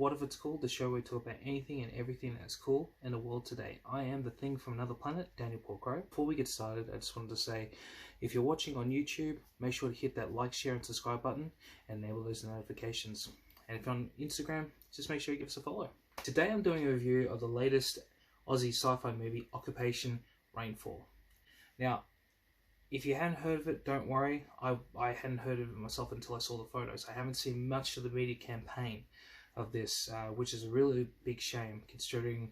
What If It's Cool, the show where we talk about anything and everything that's cool in the world today. I am the thing from another planet, Daniel Porcrow. Before we get started, I just wanted to say, if you're watching on YouTube, make sure to hit that like, share and subscribe button and enable those notifications. And if you're on Instagram, just make sure you give us a follow. Today I'm doing a review of the latest Aussie sci-fi movie, Occupation Rainfall. Now, if you hadn't heard of it, don't worry. I hadn't heard of it myself until I saw the photos. I haven't seen much of the media campaign of this, which is a really big shame considering,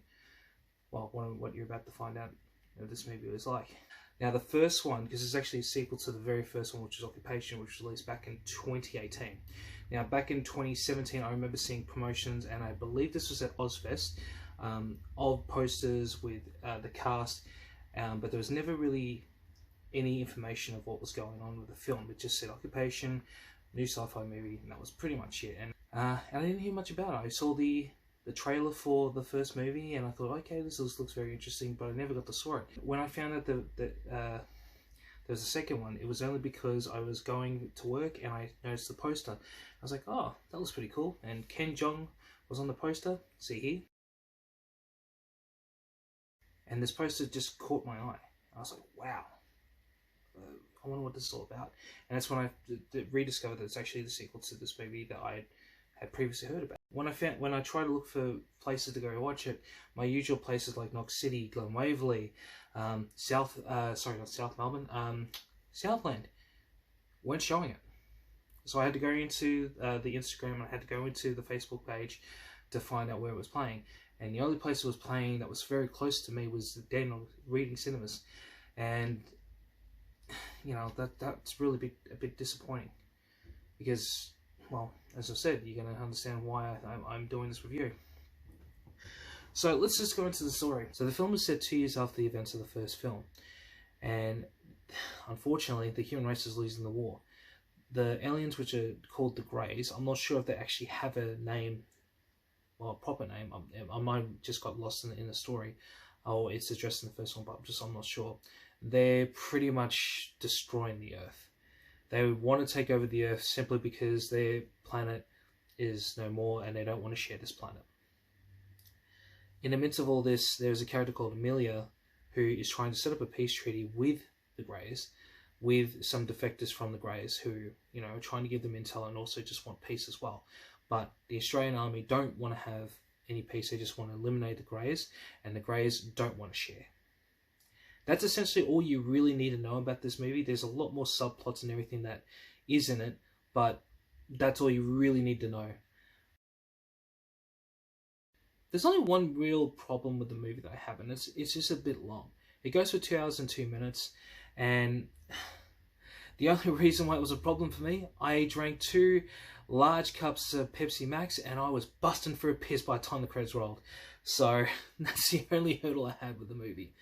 well, what you're about to find out what this movie was like. Now, the first one, because it's actually a sequel to the very first one, which is Occupation, which was released back in 2018. Now, back in 2017, I remember seeing promotions, and I believe this was at Ozfest, of posters with the cast, but there was never really any information of what was going on with the film. It just said Occupation, new sci-fi movie, and that was pretty much it. And I didn't hear much about it. I saw the trailer for the first movie, and I thought, okay, this looks very interesting, but I never got to saw it. When I found out that there was a second one, it was only because I was going to work and I noticed the poster. I was like, oh, that looks pretty cool. And Ken Jeong was on the poster, see here. And this poster just caught my eye. I was like, wow. I wonder what this is all about. And that's when I rediscovered that it's actually the sequel to this movie that I had previously heard about. When I try to look for places to go watch it, my usual places like Knox City, Glen Waverley, Southland, weren't showing it. So I had to go into the Instagram and I had to go into the Facebook page to find out where it was playing. And the only place it was playing that was very close to me was the Daniel Reading Cinemas. And you know, that's really a bit disappointing, because, well, as I said, you're going to understand why I'm doing this review. So let's just go into the story. So the film is set 2 years after the events of the first film, and unfortunately the human race is losing the war. The aliens, which are called the Greys, I'm not sure if they actually have a name, well, a proper name. I might have just got lost in the story, or it's addressed in the first one, but I'm not sure. They're pretty much destroying the Earth. They want to take over the Earth simply because their planet is no more and they don't want to share this planet. In the midst of all this, there's a character called Amelia who is trying to set up a peace treaty with the Greys, with some defectors from the Greys who, you know, are trying to give them intel and also just want peace as well. But the Australian army don't want to have any peace. They just want to eliminate the Greys, and the Greys don't want to share. That's essentially all you really need to know about this movie. There's a lot more subplots and everything that is in it, but that's all you really need to know. There's only one real problem with the movie that I have, and it's just a bit long. It goes for 2 hours and 2 minutes, and the only reason why it was a problem for me, I drank 2 large cups of Pepsi Max, and I was busting for a piss by the time the credits rolled. So that's the only hurdle I had with the movie.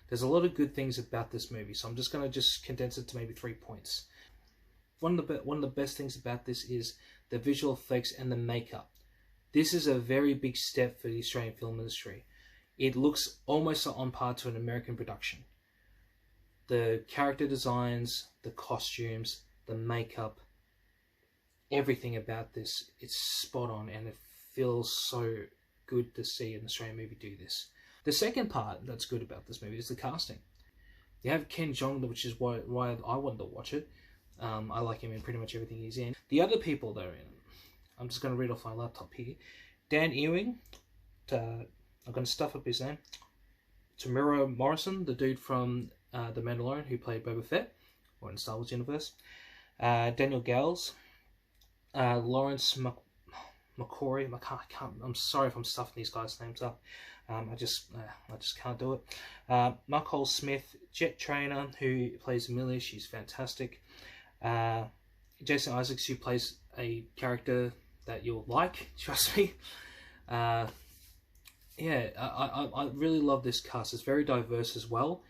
There's a lot of good things about this movie, so I'm just going to condense it to maybe 3 points. One of the best things about this is the visual effects and the makeup. This is a very big step for the Australian film industry. It looks almost on par to an American production. The character designs, the costumes, the makeup, everything about this, it's spot on, and it feels so good to see an Australian movie do this. The second part that's good about this movie is the casting. You have Ken Jeong, which is why I wanted to watch it. I like him in pretty much everything he's in. The other people that are in, I'm just going to read off my laptop here. Dan Ewing, I'm going to stuff up his name. Tamura Morrison, the dude from The Mandalorian who played Boba Fett, or in Star Wars universe. Daniel Gales, Lawrence McCory. I'm sorry if I'm stuffing these guys' names up. I just can't do it. Mark Hole Smith, Jet Trainer, who plays Amelia, she's fantastic. Jason Isaacs, who plays a character that you'll like, trust me. Yeah, I really love this cast. It's very diverse as well,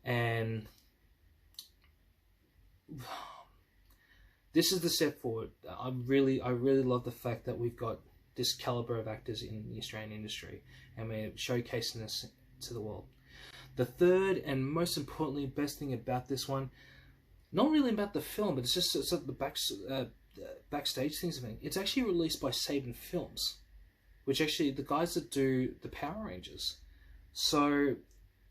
and this is the step forward. I really love the fact that we've got this caliber of actors in the Australian industry, and we're showcasing this to the world. The third and most importantly best thing about this one, not really about the film, but it's the backstage things. It's actually released by Saban Films, which actually the guys that do the Power Rangers. So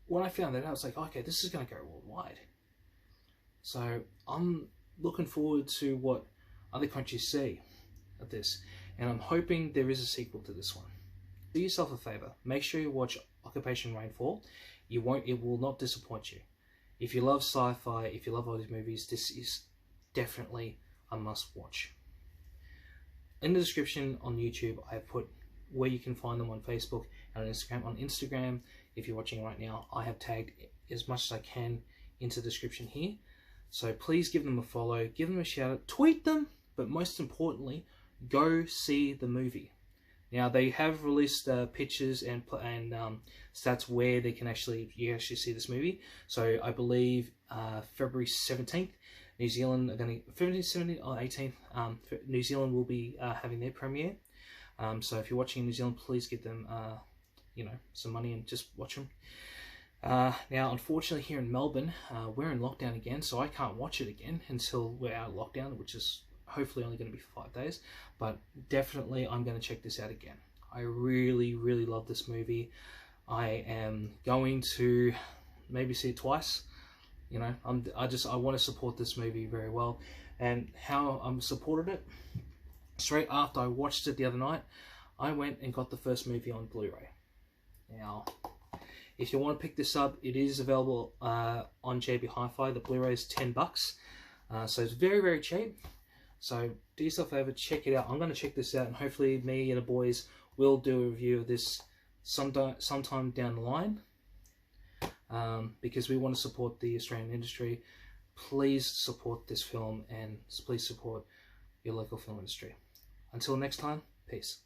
when I found that out, I was like, okay, this is going to go worldwide. So I'm looking forward to what other countries see of this, and I'm hoping there is a sequel to this one. Do yourself a favor, make sure you watch Occupation Rainfall. It will not disappoint you. If you love sci-fi, if you love all these movies, this is definitely a must watch. In the description on YouTube, I have put where you can find them on Facebook and on Instagram. On Instagram, if you're watching right now, I have tagged as much as I can into the description here. So please give them a follow, give them a shout out, tweet them, but most importantly, go see the movie. Now they have released pictures and stats where they can you actually see this movie. So I believe February 17th, New Zealand are going to, February 17th or 18th, New Zealand will be having their premiere. So if you're watching in New Zealand, please give them you know, some money and just watch them. Now, unfortunately, here in Melbourne, we're in lockdown again, so I can't watch it again until we're out of lockdown, which is hopefully only going to be for 5 days. But definitely, I'm going to check this out again. I really, really love this movie. I am going to maybe see it twice. You know, I want to support this movie very well. And how I'm supported it, straight after I watched it the other night, I went and got the first movie on Blu Ray. Now, if you want to pick this up, it is available on JB Hi-Fi. The Blu Ray is $10, so it's very, very cheap. So do yourself a favor, check it out. I'm going to check this out, and hopefully me and the boys will do a review of this sometime down the line, because we want to support the Australian industry. Please support this film, and please support your local film industry. Until next time, peace.